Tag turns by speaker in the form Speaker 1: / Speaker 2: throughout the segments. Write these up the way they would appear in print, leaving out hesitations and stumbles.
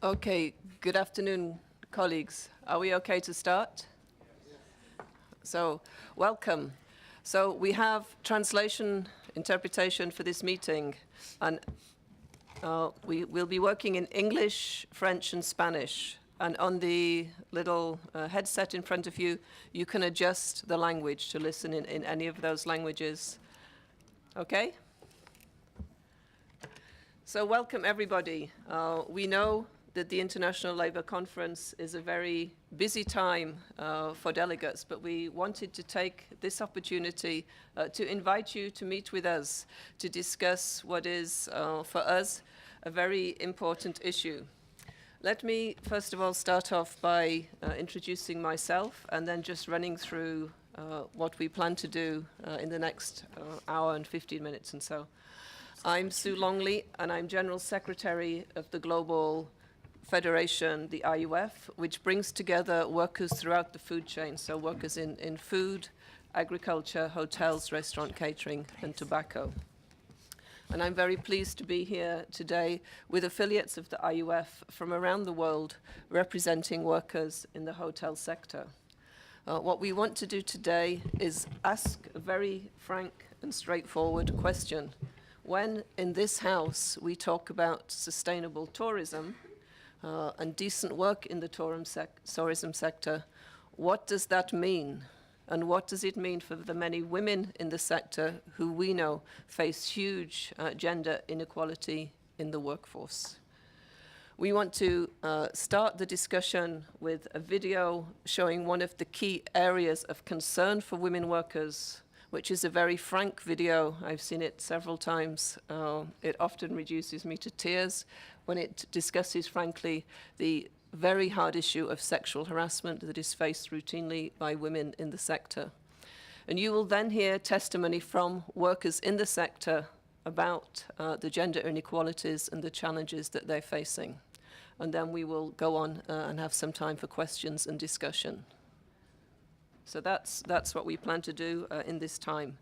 Speaker 1: Okay, good afternoon, colleagues. Are we okay to start? So, welcome. So, we have translation, interpretation for this meeting, and we will be working in English, French, and Spanish. And on the little headset in front of you, you can adjust the language to listen in any of those languages. Okay? So, welcome, everybody. We know that the International Labour Conference is a very busy time for delegates, but we wanted to take this opportunity to invite you to meet with us to discuss what is, for us, a very important issue. Let me, first of all, start off by introducing myself and then just running through what we plan to do in the next hour and 15 minutes and so. I'm Sue Longley, and I'm General Secretary of the Global Federation, the IUF, which brings together workers throughout the food chain, so workers in food, agriculture, hotels, restaurant, catering, and tobacco. And I'm very pleased to be here today with affiliates of the IUF from around the world representing workers in the hotel sector. What we want to do today is ask a very frank and straightforward question. When in this house we talk about sustainable tourism, and decent work in the tourism sector, what does that mean? And what does it mean for the many women in the sector who we know face huge gender inequality in the workforce? We want to start the discussion with a video showing one of the key areas of concern for women workers, which is a very frank video. I've seen it several times. It often reduces me to tears when it discusses, frankly, the very hard issue of sexual harassment that is faced routinely by women in the sector. And you will then hear testimony from workers in the sector about the gender inequalities and the challenges that they're facing. And then we will go on and have some time for questions and discussion. So that's what we plan to do in this time.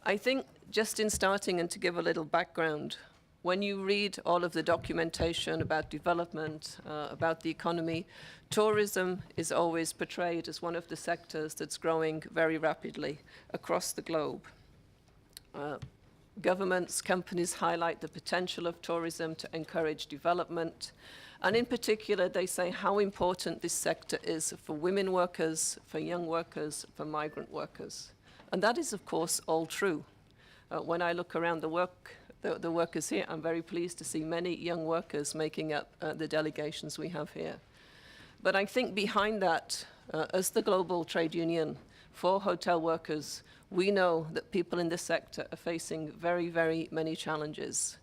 Speaker 1: I think just in starting and to give a little background, when you read all of the documentation about development, about the economy, tourism is always portrayed as one of the sectors that's growing very rapidly across the globe. Governments, companies highlight the potential of tourism to encourage development. And in particular, they say how important this sector is for women workers, for young workers, for migrant workers. And that is, of course, all true. When I look around the workers here, I'm very pleased to see many young workers making up the delegations we have here. But I think behind that, as the global trade union for hotel workers, we know that people in this sector are facing very, very many challenges.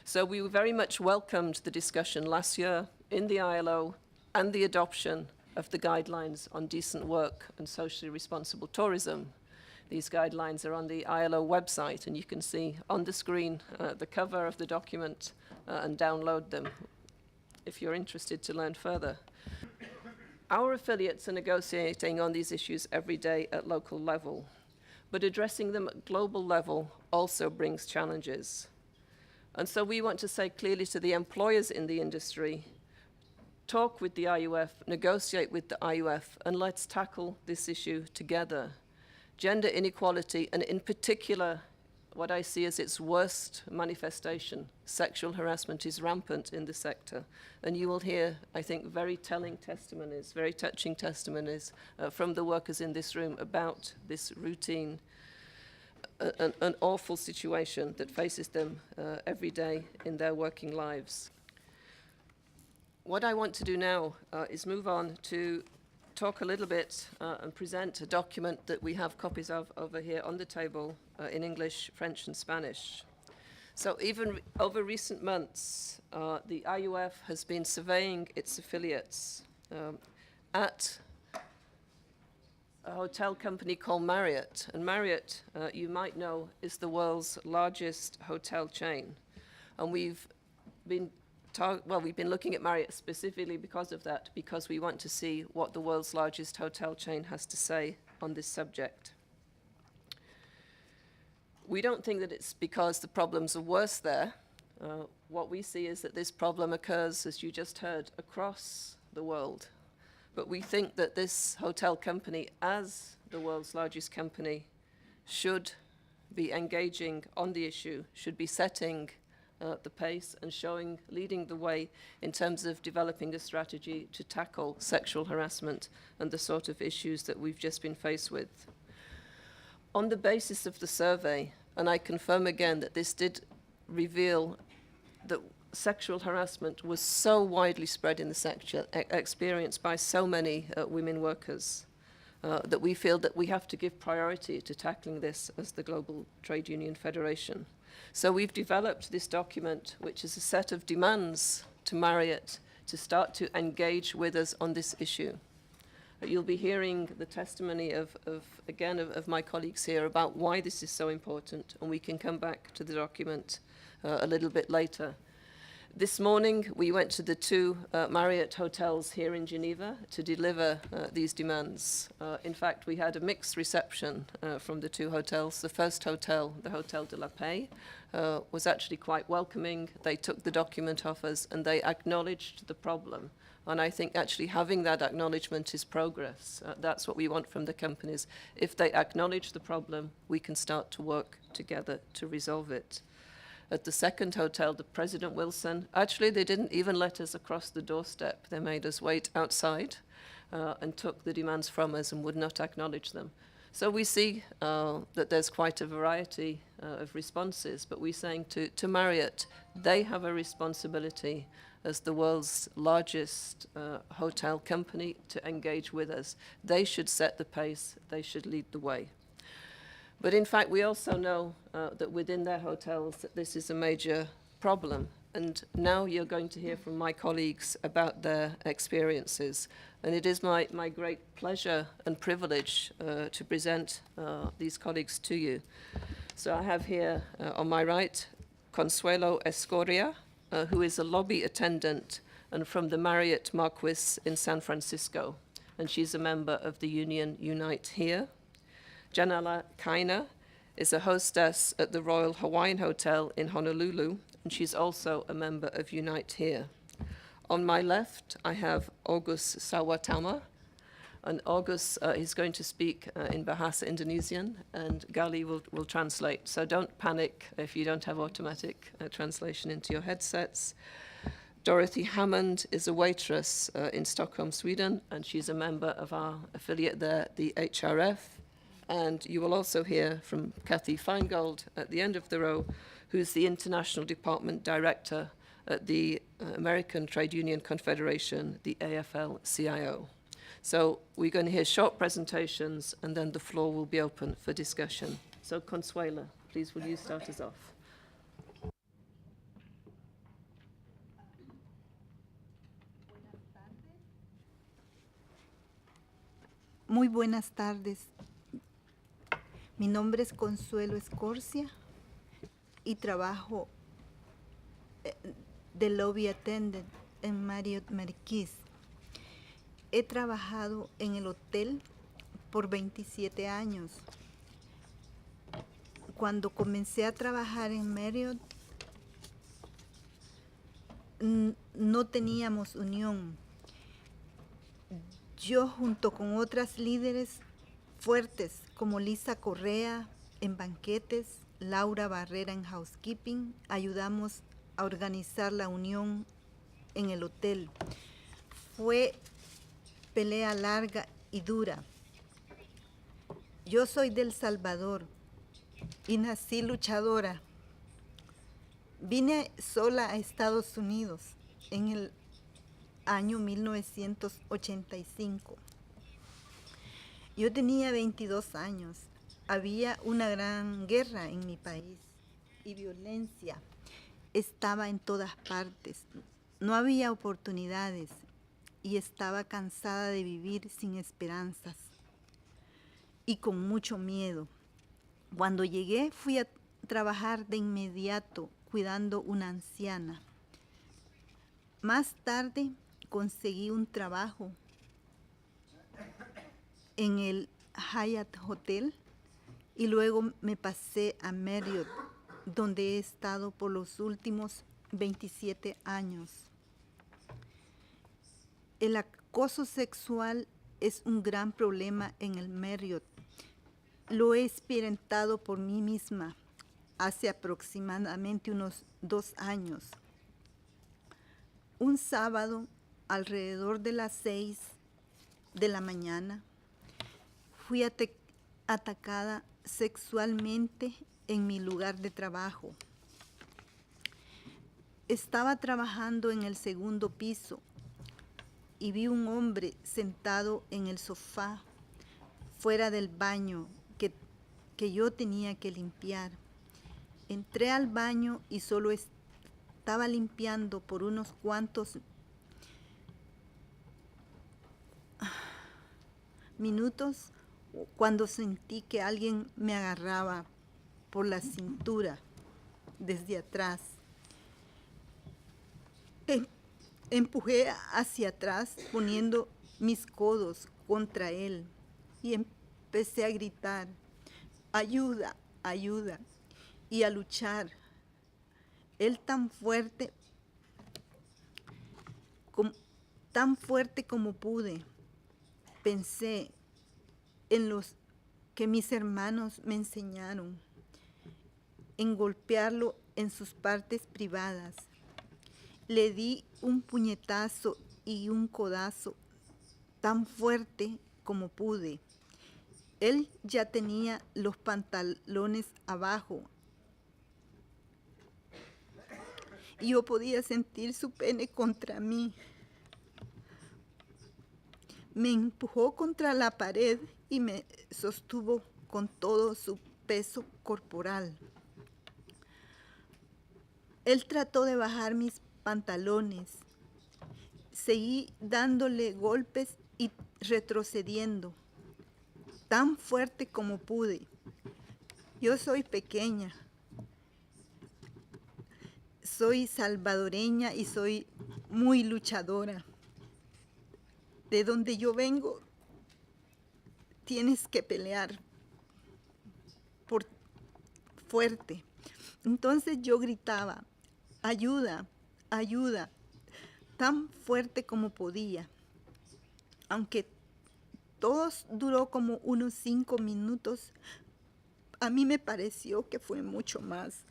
Speaker 1: So we very much welcomed the discussion last year in the ILO and the adoption of the guidelines on decent work and socially responsible tourism. These guidelines are on the ILO website, and you can see on the screen the cover of the document and download them if you're interested to learn further. Our affiliates are negotiating on these issues every day at local level, but addressing them at global level also brings challenges. And so we want to say clearly to the employers in the industry, talk with the IUF, negotiate with the IUF, and let's tackle this issue together. Gender inequality, and in particular, what I see as its worst manifestation, sexual harassment, is rampant in the sector. And you will hear, I think, very telling testimonies, very touching testimonies from the workers in this room about this routine, an awful situation that faces them every day in their working lives. What I want to do now is move on to talk a little bit and present a document that we have copies of over here on the table in English, French, and Spanish. So even over recent months, the IUF has been surveying its affiliates at a hotel company called Marriott. And Marriott, you might know, is the world's largest hotel chain. And we've been looking at Marriott specifically because of that, because we want to see what the world's largest hotel chain has to say on this subject. We don't think that it's because the problems are worse there. What we see is that this problem occurs, as you just heard, across the world. But we think that this hotel company, as the world's largest company, should be engaging on the issue, should be setting the pace and leading the way in terms of developing a strategy to tackle sexual harassment and the sort of issues that we've just been faced with. On the basis of the survey, and I confirm again that this did reveal that sexual harassment was so widely spread in the sector, experienced by so many women workers, that we feel that we have to give priority to tackling this as the Global Trade Union Federation. So we've developed this document, which is a set of demands to Marriott to start to engage with us on this issue. You'll be hearing the testimony of my colleagues here about why this is so important, and we can come back to the document a little bit later. This morning, we went to the two Marriott hotels here in Geneva to deliver these demands. In fact, we had a mixed reception from the two hotels. The first hotel, the Hotel de la Paix, was actually quite welcoming. They took the document off us and they acknowledged the problem. And I think actually having that acknowledgement is progress. That's what we want from the companies. If they acknowledge the problem, we can start to work together to resolve it. At the second hotel, the President Wilson, actually they didn't even let us across the doorstep. They made us wait outside and took the demands from us and would not acknowledge them. So we see that there's quite a variety of responses, but we're saying to Marriott, they have a responsibility as the world's largest hotel company to engage with us. They should set the pace, they should lead the way. But in fact, we also know that within their hotels that this is a major problem. And now you're going to hear from my colleagues about their experiences. And it is my great pleasure and privilege to present these colleagues to you. So I have here on my right, Consuelo Escoria, who is a lobby attendant and from the Marriott Marquis in San Francisco. And she's a member of the union UNITE HERE. Janela Kaina is a hostess at the Royal Hawaiian Hotel in Honolulu, and she's also a member of UNITE HERE. On my left, I have August Sawatama, and August is going to speak in Bahasa Indonesian, and Gali will translate. So don't panic if you don't have automatic translation into your headsets. Dorothy Hammond is a waitress in Stockholm, Sweden, and she's a member of our affiliate there, the HRF. And you will also hear from Kathy Feingold at the end of the row, who's the International Department Director at the American Trade Union Confederation, the AFL-CIO. So we're going to hear short presentations, and then the floor will be open for discussion. So Consuela, please, will you start us off?
Speaker 2: Muy buenas tardes. Mi nombre es Consuelo Escorcia y trabajo de lobby attendant en Marriott Marquis. He trabajado en el hotel por 27 años. Cuando comencé a trabajar en Marriott, no teníamos unión. Yo junto con otras líderes fuertes como Lisa Correa en banquetes, Laura Barrera en housekeeping, ayudamos a organizar la unión en el hotel. Fue pelea larga y dura. Yo soy del Salvador y nací luchadora. Vine sola a Estados Unidos en el año 1985. Yo tenía 22 años. Había una gran guerra en mi país y violencia estaba en todas partes. No había oportunidades y estaba cansada de vivir sin esperanzas y con mucho miedo. Cuando llegué, fui a trabajar de inmediato cuidando una anciana. Más tarde conseguí un trabajo en el Hyatt Hotel y luego me pasé a Marriott, donde he estado por los últimos 27 años. El acoso sexual es un gran problema en el Marriott. Lo he experimentado por mí misma hace aproximadamente unos 2 años. Un sábado, alrededor de las 6 de la mañana, fui atacada sexualmente en mi lugar de trabajo. Estaba trabajando en el segundo piso y vi un hombre sentado en el sofá fuera del baño que yo tenía que limpiar. Entré al baño y solo estaba limpiando por unos cuantos minutos cuando sentí que alguien me agarraba por la cintura desde atrás. Empujé hacia atrás poniendo mis codos contra él y empecé a gritar, ayuda, ayuda, y a luchar. Él tan fuerte como pude. Pensé en los que mis hermanos me enseñaron, en golpearlo en sus partes privadas. Le di un puñetazo y un codazo tan fuerte como pude. Él ya tenía los pantalones abajo. Yo podía sentir su pene contra mí. Me empujó contra la pared y me sostuvo con todo su peso corporal. Él trató de bajar mis pantalones. Seguí dándole golpes y retrocediendo, tan fuerte como pude. Yo soy pequeña, soy salvadoreña y soy muy luchadora. De donde yo vengo, tienes que pelear por fuerte. Entonces yo gritaba, ayuda, ayuda, tan fuerte como podía. Aunque todo duró como unos 5 minutos, a mí me pareció que fue mucho más.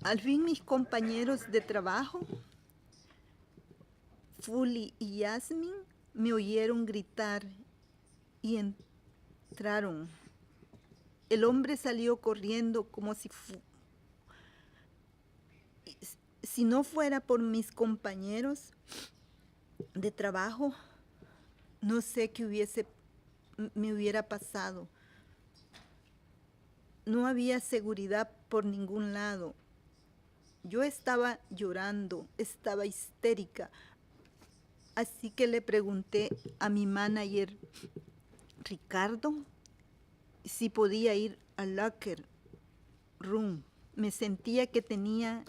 Speaker 2: Al fin mis compañeros de trabajo, Fuli y Yasmin, me oyeron gritar y entraron. El hombre salió corriendo como si no fuera por mis compañeros de trabajo, no sé qué me hubiera pasado. No había seguridad por ningún lado. Yo estaba llorando, estaba histérica. Así que le pregunté a mi manager, Ricardo, si podía ir al locker room. Me sentía que tenía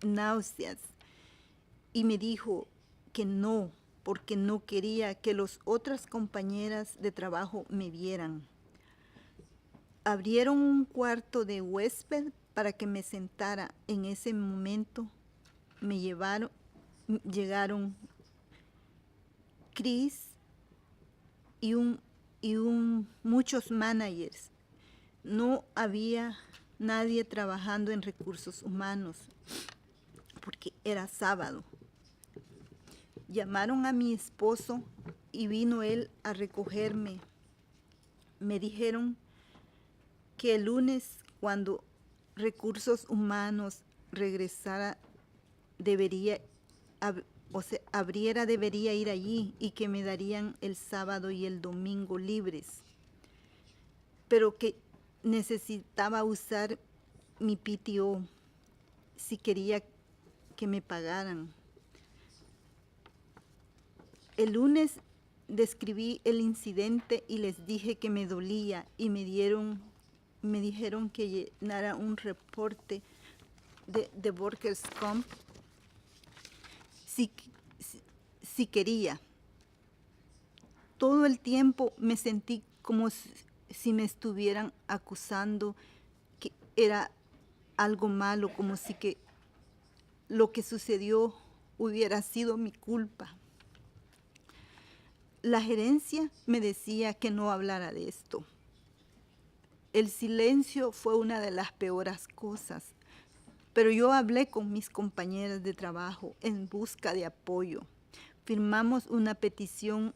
Speaker 2: náuseas y me dijo que no, porque no quería que las otras compañeras de trabajo me vieran. Abrieron un cuarto de huésped para que me sentara. En ese momento llegaron Chris y muchos managers. No había nadie trabajando en recursos humanos porque era sábado. Llamaron a mi esposo y vino él a recogerme. Me dijeron que el lunes, cuando recursos humanos regresara, debería ir allí y que me darían el sábado y el domingo libres, pero que necesitaba usar mi PTO si quería que me pagaran. El lunes describí el incidente y les dije que me dolía y me dijeron que llenara un reporte de Workers' Comp si quería. Todo el tiempo me sentí como si me estuvieran acusando que era algo malo, como si que lo que sucedió hubiera sido mi culpa. La gerencia me decía que no hablara de esto. El silencio fue una de las peores cosas, pero yo hablé con mis compañeras de trabajo en busca de apoyo. Firmamos una petición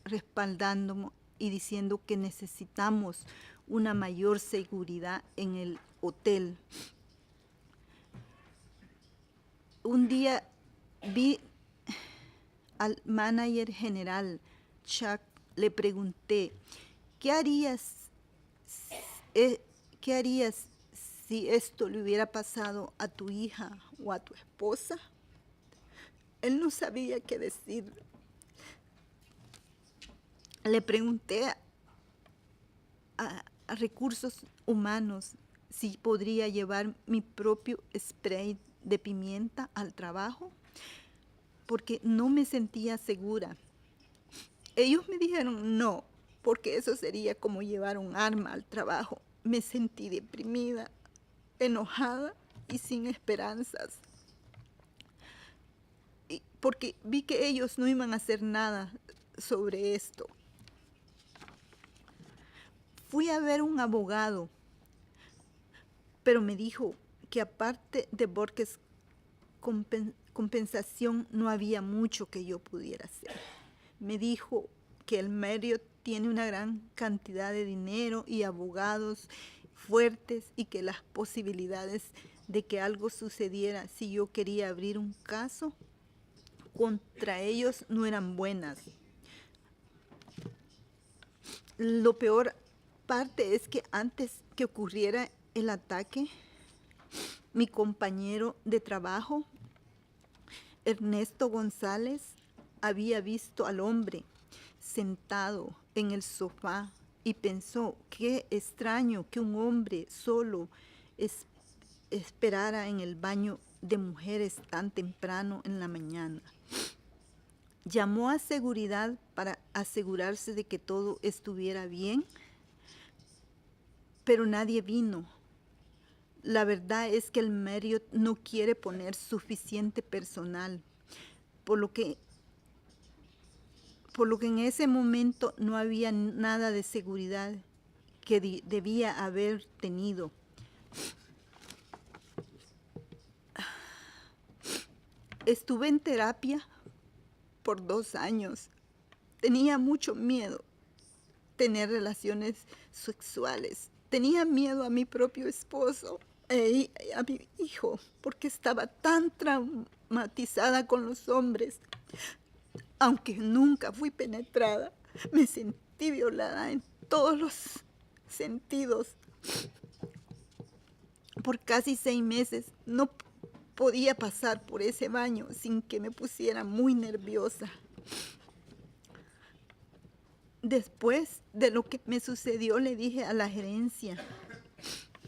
Speaker 2: respaldándonos y diciendo que necesitamos una mayor seguridad en el hotel. Un día vi al manager general, Chuck, le pregunté, ¿qué harías si esto le hubiera pasado a tu hija o a tu esposa? Él no sabía qué decir. Le pregunté a recursos humanos si podría llevar mi propio spray de pimienta al trabajo, porque no me sentía segura. Ellos me dijeron no, porque eso sería como llevar un arma al trabajo. Me sentí deprimida, enojada y sin esperanzas. Porque vi que ellos no iban a hacer nada sobre esto. Fui a ver un abogado, pero me dijo que aparte de Borges compensación no había mucho que yo pudiera hacer. Me dijo que el Marriott tiene una gran cantidad de dinero y abogados fuertes y que las posibilidades de que algo sucediera si yo quería abrir un caso contra ellos no eran buenas. Lo peor parte es que antes que ocurriera el ataque, mi compañero de trabajo, Ernesto González, había visto al hombre sentado en el sofá y pensó, qué extraño que un hombre solo esperara en el baño de mujeres tan temprano en la mañana. Llamó a seguridad para asegurarse de que todo estuviera bien, pero nadie vino. La verdad es que el Marriott no quiere poner suficiente personal, por lo que en ese momento no había nada de seguridad que debía haber tenido. Estuve en terapia por 2 años. Tenía mucho miedo tener relaciones sexuales. Tenía miedo a mi propio esposo y a mi hijo, porque estaba tan traumatizada con los hombres. Aunque nunca fui penetrada, me sentí violada en todos los sentidos. Por casi 6 meses no podía pasar por ese baño sin que me pusiera muy nerviosa. Después de lo que me sucedió, le dije a la gerencia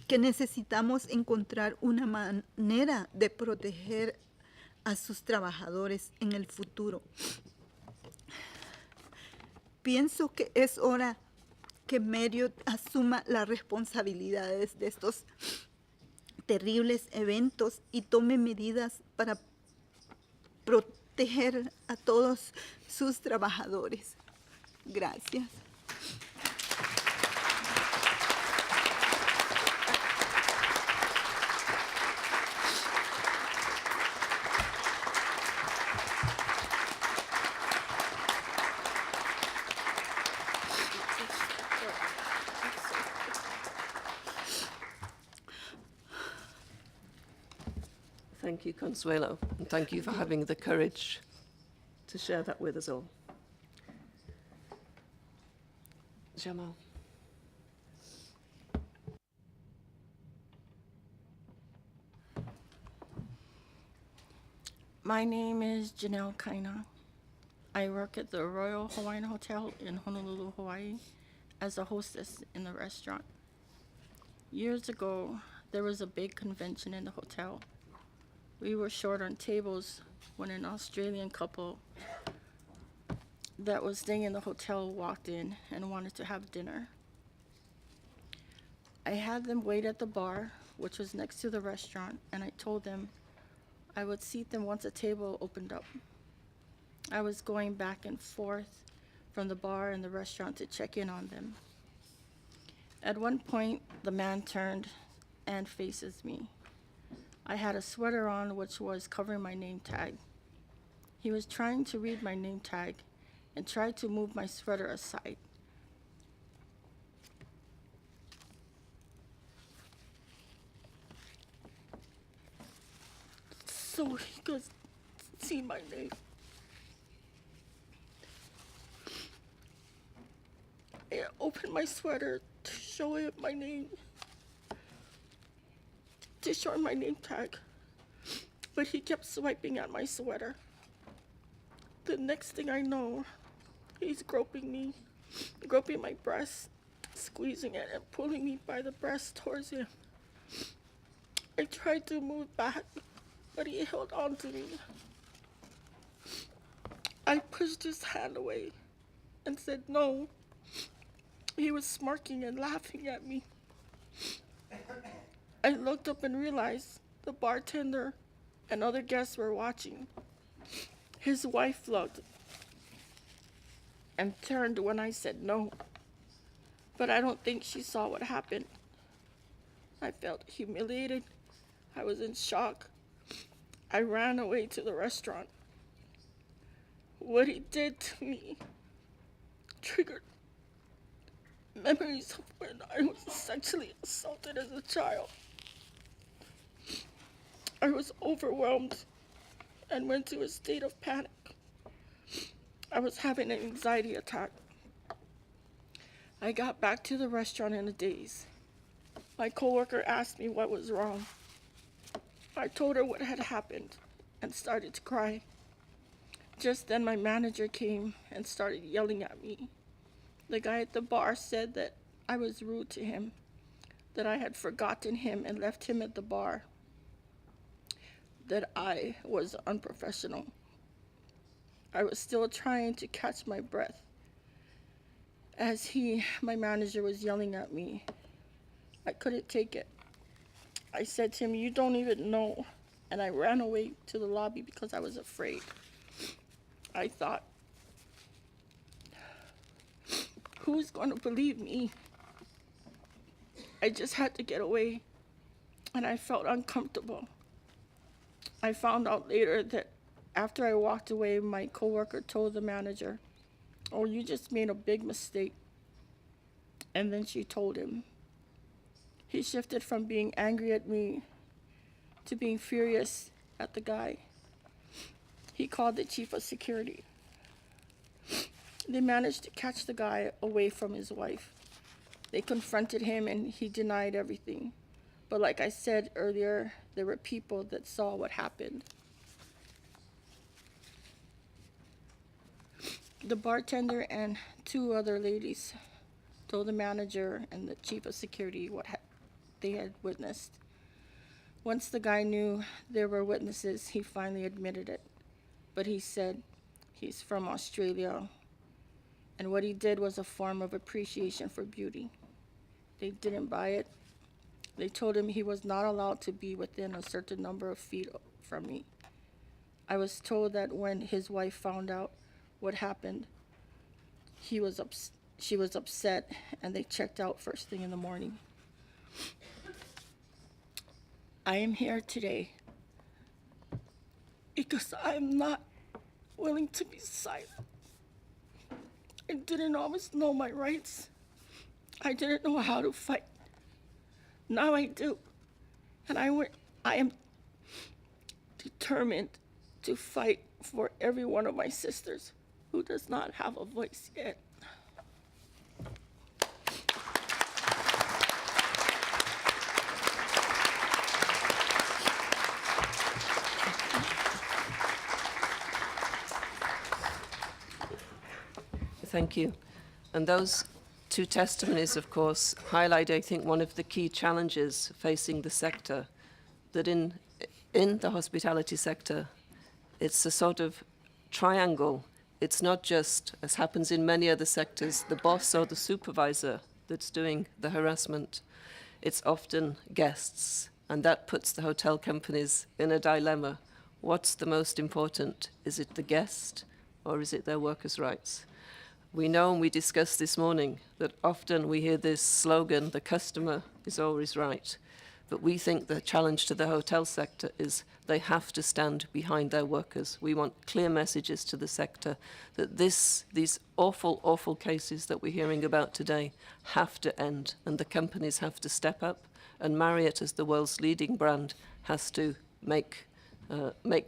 Speaker 2: que necesitamos encontrar una manera de proteger a sus trabajadores en el futuro. Pienso que es hora que Marriott asuma las responsabilidades de estos terribles eventos y tome medidas para proteger a todos sus trabajadores. Gracias.
Speaker 1: Thank you, Consuelo, and thank you for having the courage to share that with us all. Jamal.
Speaker 3: My name is Janelle Kaina. I work at the Royal Hawaiian Hotel in Honolulu, Hawaii, as a hostess in the restaurant. Years ago, there was a big convention in the hotel. We were short on tables when an Australian couple that was staying in the hotel walked in and wanted to have dinner. I had them wait at the bar which was next to the restaurant, and I told them I would seat them once a table opened up. I was going back and forth from the bar and the restaurant to check in on them. At one point, the man turned and faces me. I had a sweater on which was covering my name tag. He was trying to read my name tag and tried to move my sweater aside. So he could see my name. I opened my sweater to show him my name, to show him my name tag, but he kept swiping at my sweater. The next thing I know, he's groping me, groping my breast, squeezing it and pulling me by the breast towards him. I tried to move back, but he held on to me. I pushed his hand away and said no. He was smirking and laughing at me. I looked up and realized the bartender and other guests were watching. His wife looked and turned when I said no, but I don't think she saw what happened. I felt humiliated. I was in shock. I ran away to the restaurant. What he did to me triggered memories of when I was sexually assaulted as a child. I was overwhelmed and went to a state of panic. I was having an anxiety attack. I got back to the restaurant in a daze. My coworker asked me what was wrong. I told her what had happened and started to cry. Just then my manager came and started yelling at me. The guy at the bar said that I was rude to him, that I had forgotten him and left him at the bar, that I was unprofessional. I was still trying to catch my breath as my manager, was yelling at me. I couldn't take it. I said to him, "You don't even know," and I ran away to the lobby because I was afraid. I thought, who's going to believe me? I just had to get away, and I felt uncomfortable. I found out later that after I walked away, my coworker told the manager, "Oh, you just made a big mistake." And then she told him. He shifted from being angry at me to being furious at the guy. He called the chief of security. They managed to catch the guy away from his wife. They confronted him and he denied everything. But like I said earlier, there were people that saw what happened. The bartender and two other ladies told the manager and the chief of security what they had witnessed. Once the guy knew there were witnesses, he finally admitted it. But he said he's from Australia, and what he did was a form of appreciation for beauty. They didn't buy it. They told him he was not allowed to be within a certain number of feet from me. I was told that when his wife found out what happened, she was upset, and they checked out first thing in the morning. I am here today because I am not willing to be silent. I didn't always know my rights. I didn't know how to fight. Now I do. And I am determined to fight for every one of my sisters who does not have a voice yet.
Speaker 1: Thank you. And those two testimonies, of course, highlight, I think, one of the key challenges facing the sector, that in the hospitality sector, it's a sort of triangle. It's not just, as happens in many other sectors, the boss or the supervisor that's doing the harassment. it's often guests, and that puts the hotel companies in a dilemma. What's the most important? Is it the guest or is it their workers' rights? We know, and we discussed this morning, that often we hear this slogan, the customer is always right. But we think the challenge to the hotel sector is they have to stand behind their workers. We want clear messages to the sector that these awful, awful cases that we're hearing about today have to end, and the companies have to step up, and Marriott, as the world's leading brand, has to make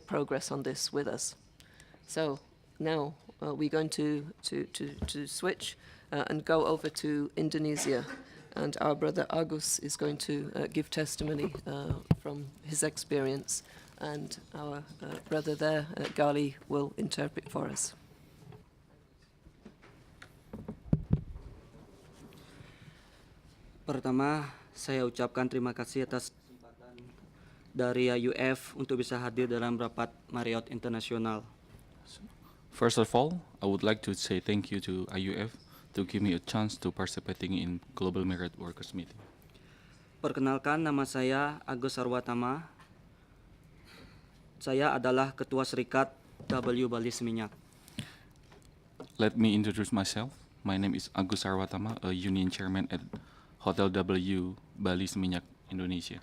Speaker 1: progress on this with us. So now we're going to switch and go over to Indonesia. And our brother Agus is going to give testimony from his experience. And our brother there, Gali, will interpret for us.
Speaker 4: Pertama, saya ucapkan terima kasih atas kesempatan dari AUF untuk bisa hadir dalam rapat Marriott Internasional.
Speaker 5: First of all, I would like to say thank you to IUF to give me a chance to participating in Global Marriott Workers Meeting.
Speaker 4: Perkenalkan, nama saya Agus Sarwatama. Saya adalah Ketua Serikat W Bali Seminyak.
Speaker 5: Let me introduce myself. My name is Agus Sarwatama, a union chairman at Hotel W Bali Seminyak, Indonesia.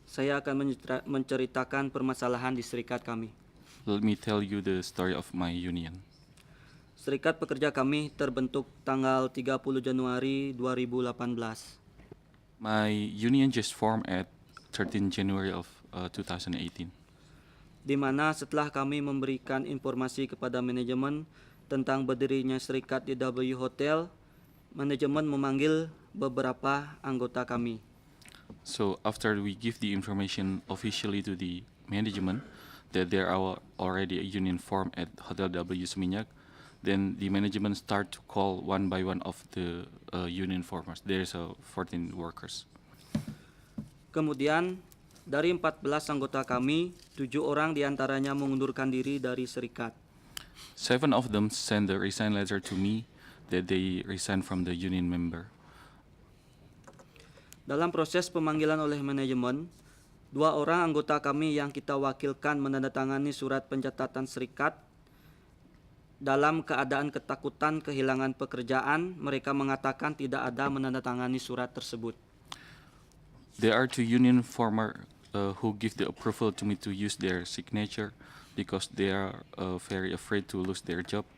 Speaker 4: Saya akan menceritakan permasalahan di serikat kami.
Speaker 5: Let me tell you the story of my union.
Speaker 4: Serikat pekerja kami terbentuk tanggal 30 Januari 2018.
Speaker 5: My union just formed at 13 January of 2018.
Speaker 4: Di mana setelah kami memberikan informasi kepada manajemen tentang berdirinya serikat di W Hotel, manajemen memanggil beberapa anggota kami.
Speaker 5: So after we give the information officially to the management that there are already a union formed at Hotel W Seminyak, then the management start to call one by one of the union formers. There's 14 workers.
Speaker 4: Kemudian dari 14 anggota kami, 7 orang diantaranya mengundurkan diri dari serikat.
Speaker 5: 7 of them sent a resign letter to me that they resign from the union member.
Speaker 4: Dalam proses pemanggilan oleh manajemen, 2 orang anggota kami yang kita wakilkan menandatangani surat pencatatan serikat. Dalam keadaan ketakutan kehilangan pekerjaan, mereka mengatakan tidak ada menandatangani surat tersebut.
Speaker 5: There are 2 union former who give the approval to me to use their signature because they are very afraid to lose their job.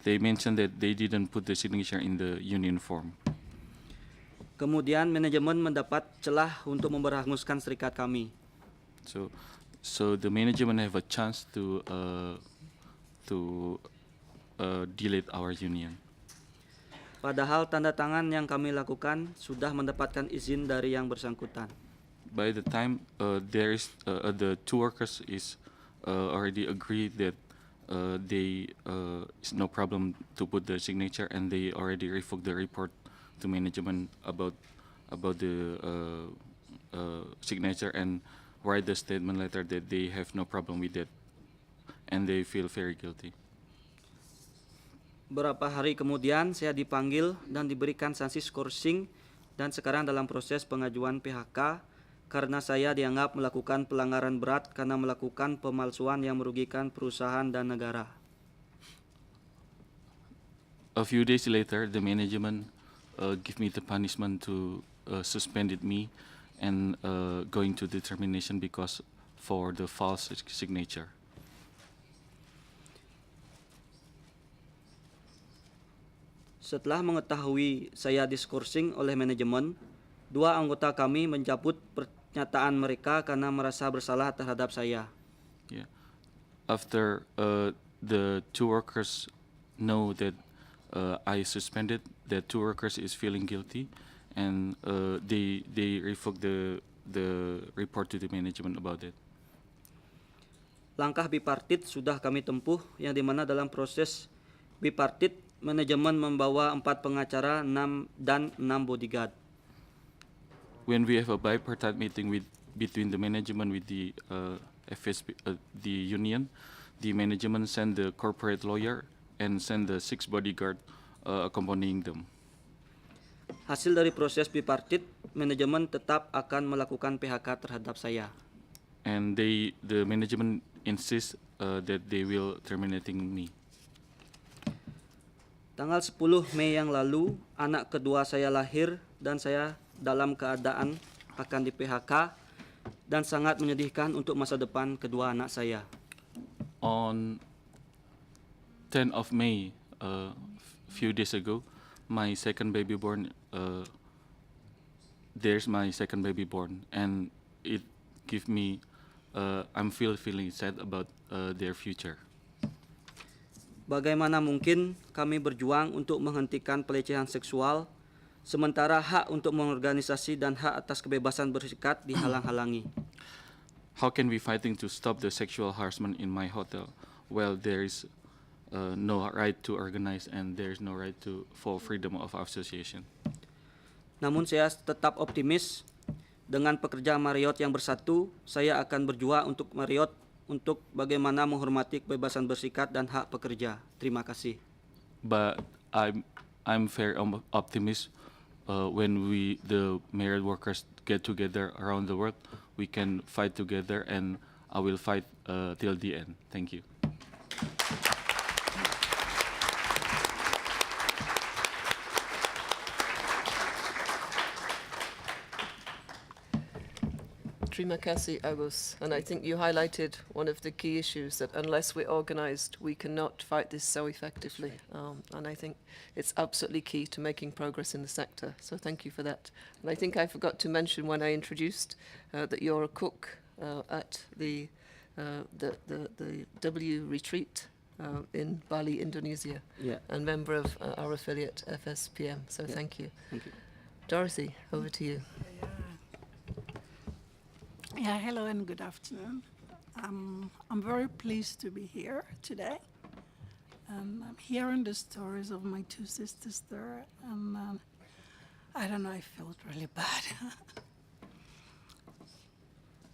Speaker 5: They mentioned that they didn't put the signature in the union form.
Speaker 4: Kemudian manajemen mendapat celah untuk memberhanguskan serikat kami.
Speaker 5: So the management have a chance to delete our union.
Speaker 4: Padahal tanda tangan yang kami lakukan sudah mendapatkan izin dari yang bersangkutan.
Speaker 5: By the time there is the 2 workers is already agreed that they is no problem to put the signature, and they already revoked the report to management about the signature and write the statement letter that they have no problem with that, and they feel very guilty.
Speaker 4: Beberapa hari kemudian saya dipanggil dan diberikan sanksi skorsing dan sekarang dalam proses pengajuan PHK karena saya dianggap melakukan pelanggaran berat karena melakukan pemalsuan yang merugikan perusahaan dan negara.
Speaker 5: A few days later, the management give me the punishment to suspended me and going to determination because for the false signature.
Speaker 4: Setelah mengetahui saya diskorsing oleh manajemen, 2 anggota kami mencabut pernyataan mereka karena merasa bersalah terhadap saya.
Speaker 5: Yeah. After the 2 workers know that I suspended, the 2 workers is feeling guilty, and they revoke the report to the management about it.
Speaker 4: Langkah bipartit sudah kami tempuh, yang dimana dalam proses bipartit manajemen membawa 4 pengacara dan 6 bodyguard.
Speaker 5: When we have a bipartite meeting between the management with the FSB, the union, the management send the corporate lawyer and send the 6 bodyguard accompanying them.
Speaker 4: Hasil dari proses bipartit, manajemen tetap akan melakukan PHK terhadap saya.
Speaker 5: And the management insists that they will terminating me.
Speaker 4: Tanggal 10 Mei yang lalu, anak kedua saya lahir dan saya dalam keadaan akan di PHK dan sangat menyedihkan untuk masa depan kedua anak saya.
Speaker 5: On 10 of May, few days ago, my second baby born, there's my second baby born, and it give me, I'm feeling sad about their future.
Speaker 4: Bagaimana mungkin kami berjuang untuk menghentikan pelecehan seksual, sementara hak untuk mengorganisasi dan hak atas kebebasan berserikat dihalang-halangi?
Speaker 5: How can we fighting to stop the sexual harassment in my hotel? Well, there is no right to organize and there is no right for freedom of association.
Speaker 4: Namun saya tetap optimis, dengan pekerja Marriott yang bersatu, saya akan berjuang untuk Marriott untuk bagaimana menghormati kebebasan berserikat dan hak pekerja. Terima kasih.
Speaker 5: But I'm very optimist when the married workers get together around the world, we can fight together, and I will fight till the end. Thank you.
Speaker 1: Terima kasih, Agus. And I think you highlighted one of the key issues, that unless we're organized, we cannot fight this so effectively. And I think it's absolutely key to making progress in the sector. So thank you for that. And I think I forgot to mention when I introduced that you're a cook at the W retreat in Bali, Indonesia,
Speaker 4: Yeah.
Speaker 1: and member of our affiliate FSPM. So
Speaker 4: Yeah.
Speaker 1: thank you.
Speaker 4: Thank you.
Speaker 1: Dorothy, over to you.
Speaker 6: Yeah, hello and good afternoon. I'm very pleased to be here today. I'm hearing the stories of my two sisters there, and I don't know, I felt really bad.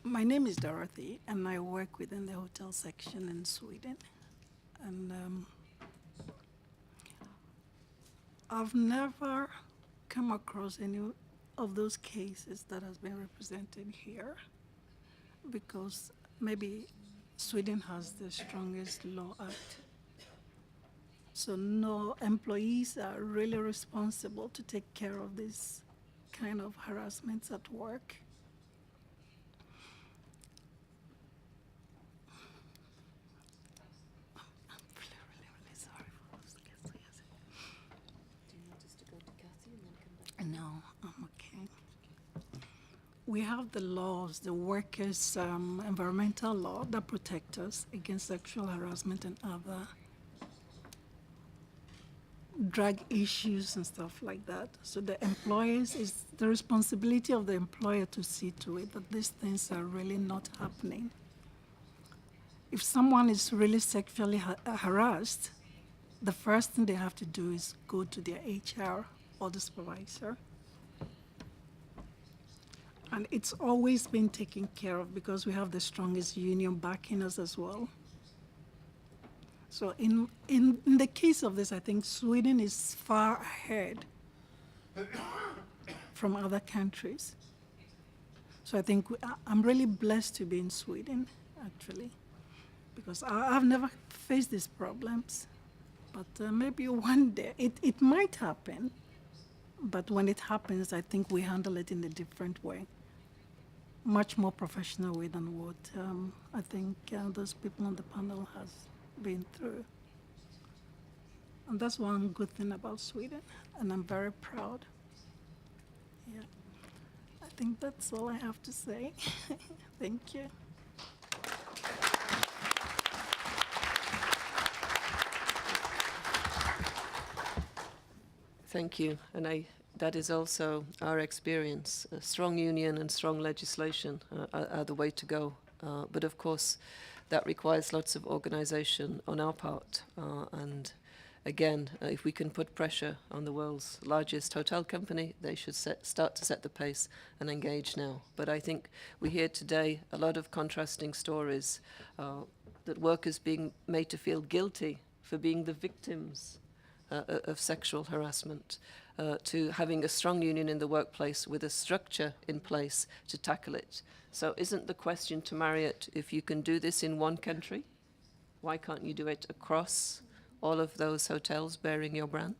Speaker 6: My name is Dorothy, and I work within the hotel section in Sweden. And I've never come across any of those cases that has been represented here, because maybe Sweden has the strongest law act. So no employees are really responsible to take care of this kind of harassments at work. I'm really sorry for those cases.
Speaker 1: Do you want us to go to Kathy and then come back?
Speaker 6: No, I'm okay. We have the laws, the workers' environmental law that protect us against sexual harassment and other drug issues and stuff like that. So the employers, is the responsibility of the employer to see to it that these things are really not happening. If someone is really sexually harassed, the first thing they have to do is go to their HR or the supervisor. And it's always been taken care of because we have the strongest union backing us as well. So in the case of this, I think Sweden is far ahead from other countries. So I think I'm really blessed to be in Sweden, actually, because I've never faced these problems. But maybe one day, it might happen. But when it happens, I think we handle it in a different way. Much more professional way than what I think those people on the panel has been through. And that's one good thing about Sweden, and I'm very proud. Yeah, I think that's all I have to say. Thank you.
Speaker 1: Thank you. And that is also our experience. A strong union and strong legislation are the way to go. But of course, that requires lots of organization on our part. And again, if we can put pressure on the world's largest hotel company, they should start to set the pace and engage now. But I think we hear today a lot of contrasting stories that workers being made to feel guilty for being the victims of sexual harassment, to having a strong union in the workplace with a structure in place to tackle it. So isn't the question to Marriott, if you can do this in one country, why can't you do it across all of those hotels bearing your brand?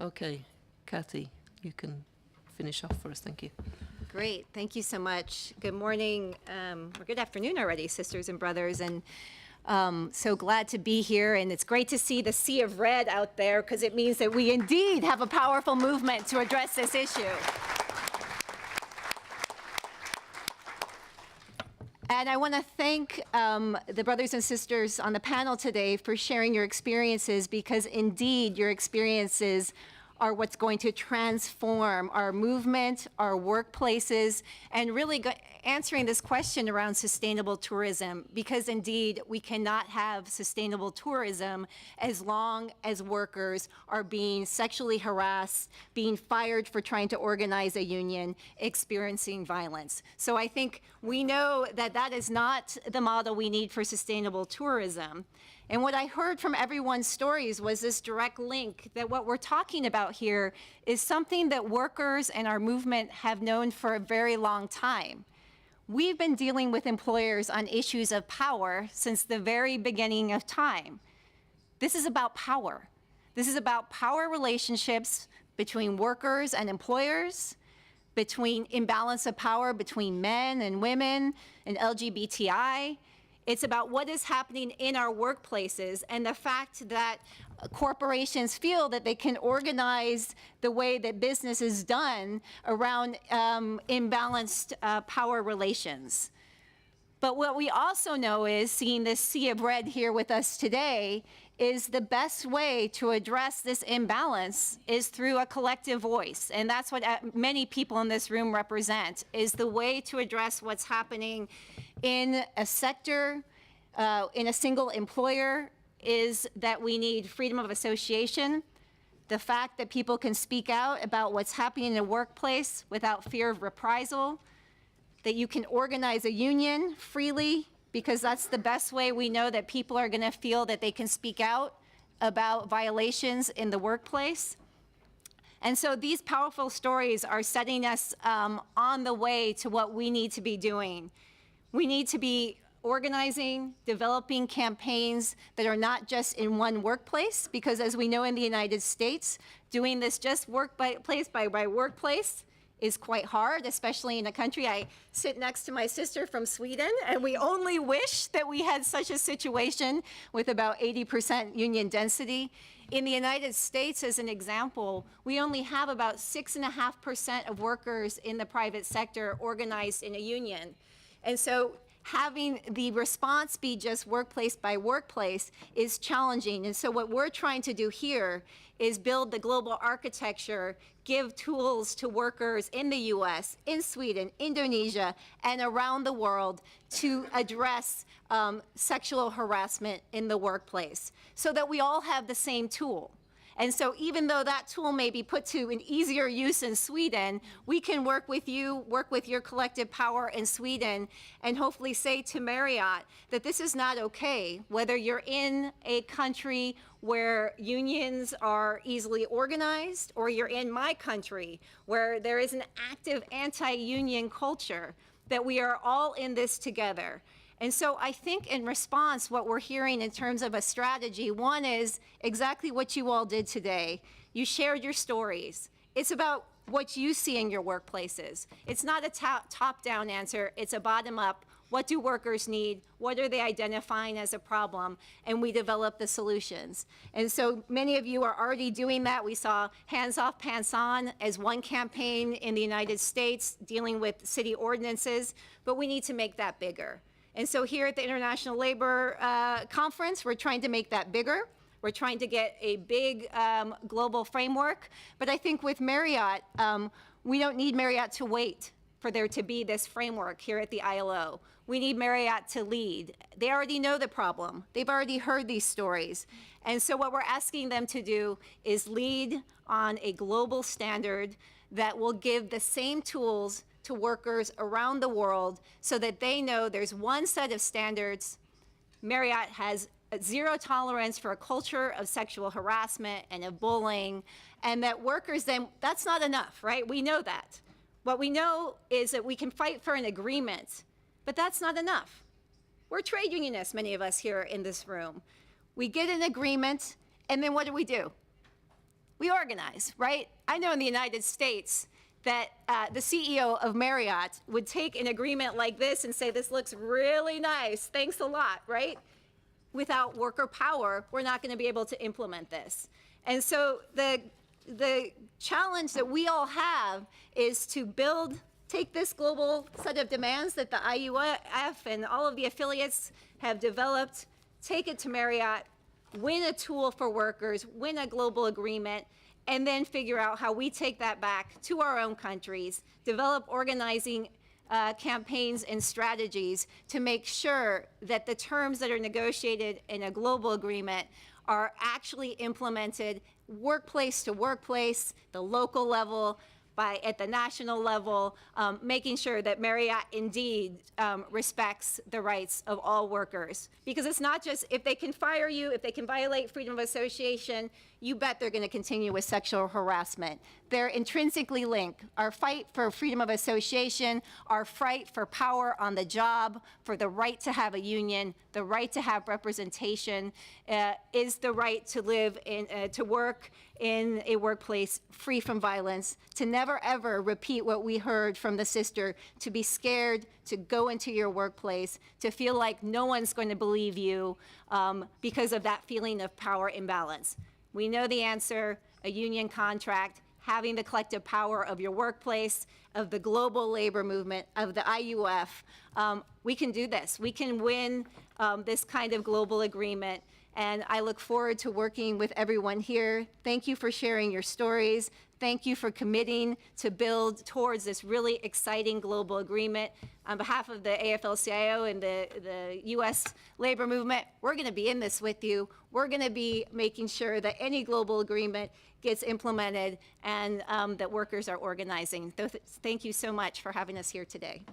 Speaker 1: Okay, Kathy, you can finish off for us. Thank you.
Speaker 7: Great, thank you so much. Good morning, or good afternoon already, sisters and brothers, and so glad to be here, and it's great to see the sea of red out there, because it means that we indeed have a powerful movement to address this issue. And I want to thank the brothers and sisters on the panel today for sharing your experiences, because indeed your experiences are what's going to transform our movement, our workplaces, and really answering this question around sustainable tourism, because indeed we cannot have sustainable tourism as long as workers are being sexually harassed, being fired for trying to organize a union, experiencing violence. So I think we know that that is not the model we need for sustainable tourism. And what I heard from everyone's stories was this direct link that what we're talking about here is something that workers and our movement have known for a very long time. We've been dealing with employers on issues of power since the very beginning of time. This is about power. This is about power relationships between workers and employers, between imbalance of power between men and women and LGBTI. It's about what is happening in our workplaces and the fact that corporations feel that they can organize the way that business is done around imbalanced power relations. But what we also know is, seeing this sea of red here with us today, is the best way to address this imbalance is through a collective voice. And that's what many people in this room represent, is the way to address what's happening in a sector, in a single employer, is that we need freedom of association, the fact that people can speak out about what's happening in a workplace without fear of reprisal, that you can organize a union freely, because that's the best way we know that people are going to feel that they can speak out about violations in the workplace. And so these powerful stories are setting us on the way to what we need to be doing. We need to be organizing, developing campaigns that are not just in one workplace, because as we know in the United States, doing this just workplace by workplace is quite hard, especially in a country. I sit next to my sister from Sweden, and we only wish that we had such a situation with about 80% union density. In the United States, as an example, we only have about 6.5% of workers in the private sector organized in a union. And so having the response be just workplace by workplace is challenging. And so what we're trying to do here is build the global architecture, give tools to workers in the US, in Sweden, Indonesia, and around the world to address sexual harassment in the workplace, so that we all have the same tool. And so even though that tool may be put to an easier use in Sweden, we can work with you, work with your collective power in Sweden, and hopefully say to Marriott that this is not okay, whether you're in a country where unions are easily organized, or you're in my country where there is an active anti-union culture, that we are all in this together. And so I think in response, what we're hearing in terms of a strategy, one is exactly what you all did today. You shared your stories. It's about what you see in your workplaces. It's not a top-down answer, it's a bottom-up. What do workers need? What are they identifying as a problem? And we develop the solutions. And so many of you are already doing that. We saw Hands Off, Pants On as one campaign in the United States dealing with city ordinances, but we need to make that bigger. And so here at the International Labor Conference, we're trying to make that bigger. We're trying to get a big global framework. But I think with Marriott, we don't need Marriott to wait for there to be this framework here at the ILO. We need Marriott to lead. They already know the problem. They've already heard these stories. And so what we're asking them to do is lead on a global standard that will give the same tools to workers around the world, so that they know there's one set of standards. Marriott has zero tolerance for a culture of sexual harassment and of bullying, and that workers then, that's not enough, right? We know that. What we know is that we can fight for an agreement, but that's not enough. We're trade unionists, many of us here in this room. We get an agreement, and then what do? We organize, right? I know in the United States that the CEO of Marriott would take an agreement like this and say, this looks really nice, thanks a lot, right? Without worker power, we're not going to be able to implement this. And so the challenge that we all have is to take this global set of demands that the IUF and all of the affiliates have developed, take it to Marriott, win a tool for workers, win a global agreement, and then figure out how we take that back to our own countries, develop organizing campaigns and strategies to make sure that the terms that are negotiated in a global agreement are actually implemented workplace to workplace, the local level, at the national level, making sure that Marriott indeed respects the rights of all workers. Because it's not just if they can fire you, if they can violate freedom of association, you bet they're going to continue with sexual harassment. They're intrinsically linked. Our fight for freedom of association, our fight for power on the job, for the right to have a union, the right to have representation, is the right to live to work in a workplace free from violence, to never ever repeat what we heard from the sister, to be scared to go into your workplace, to feel like no one's going to believe you because of that feeling of power imbalance. We know the answer: a union contract, having the collective power of your workplace, of the global labor movement, of the IUF. We can do this. We can win this kind of global agreement. And I look forward to working with everyone here. Thank you for sharing your stories. Thank you for committing to build towards this really exciting global agreement. On behalf of the AFL-CIO and the U.S. labor movement, we're going to be in this with you. We're going to be making sure that any global agreement gets implemented and that workers are organizing. Thank you so much for having us here today.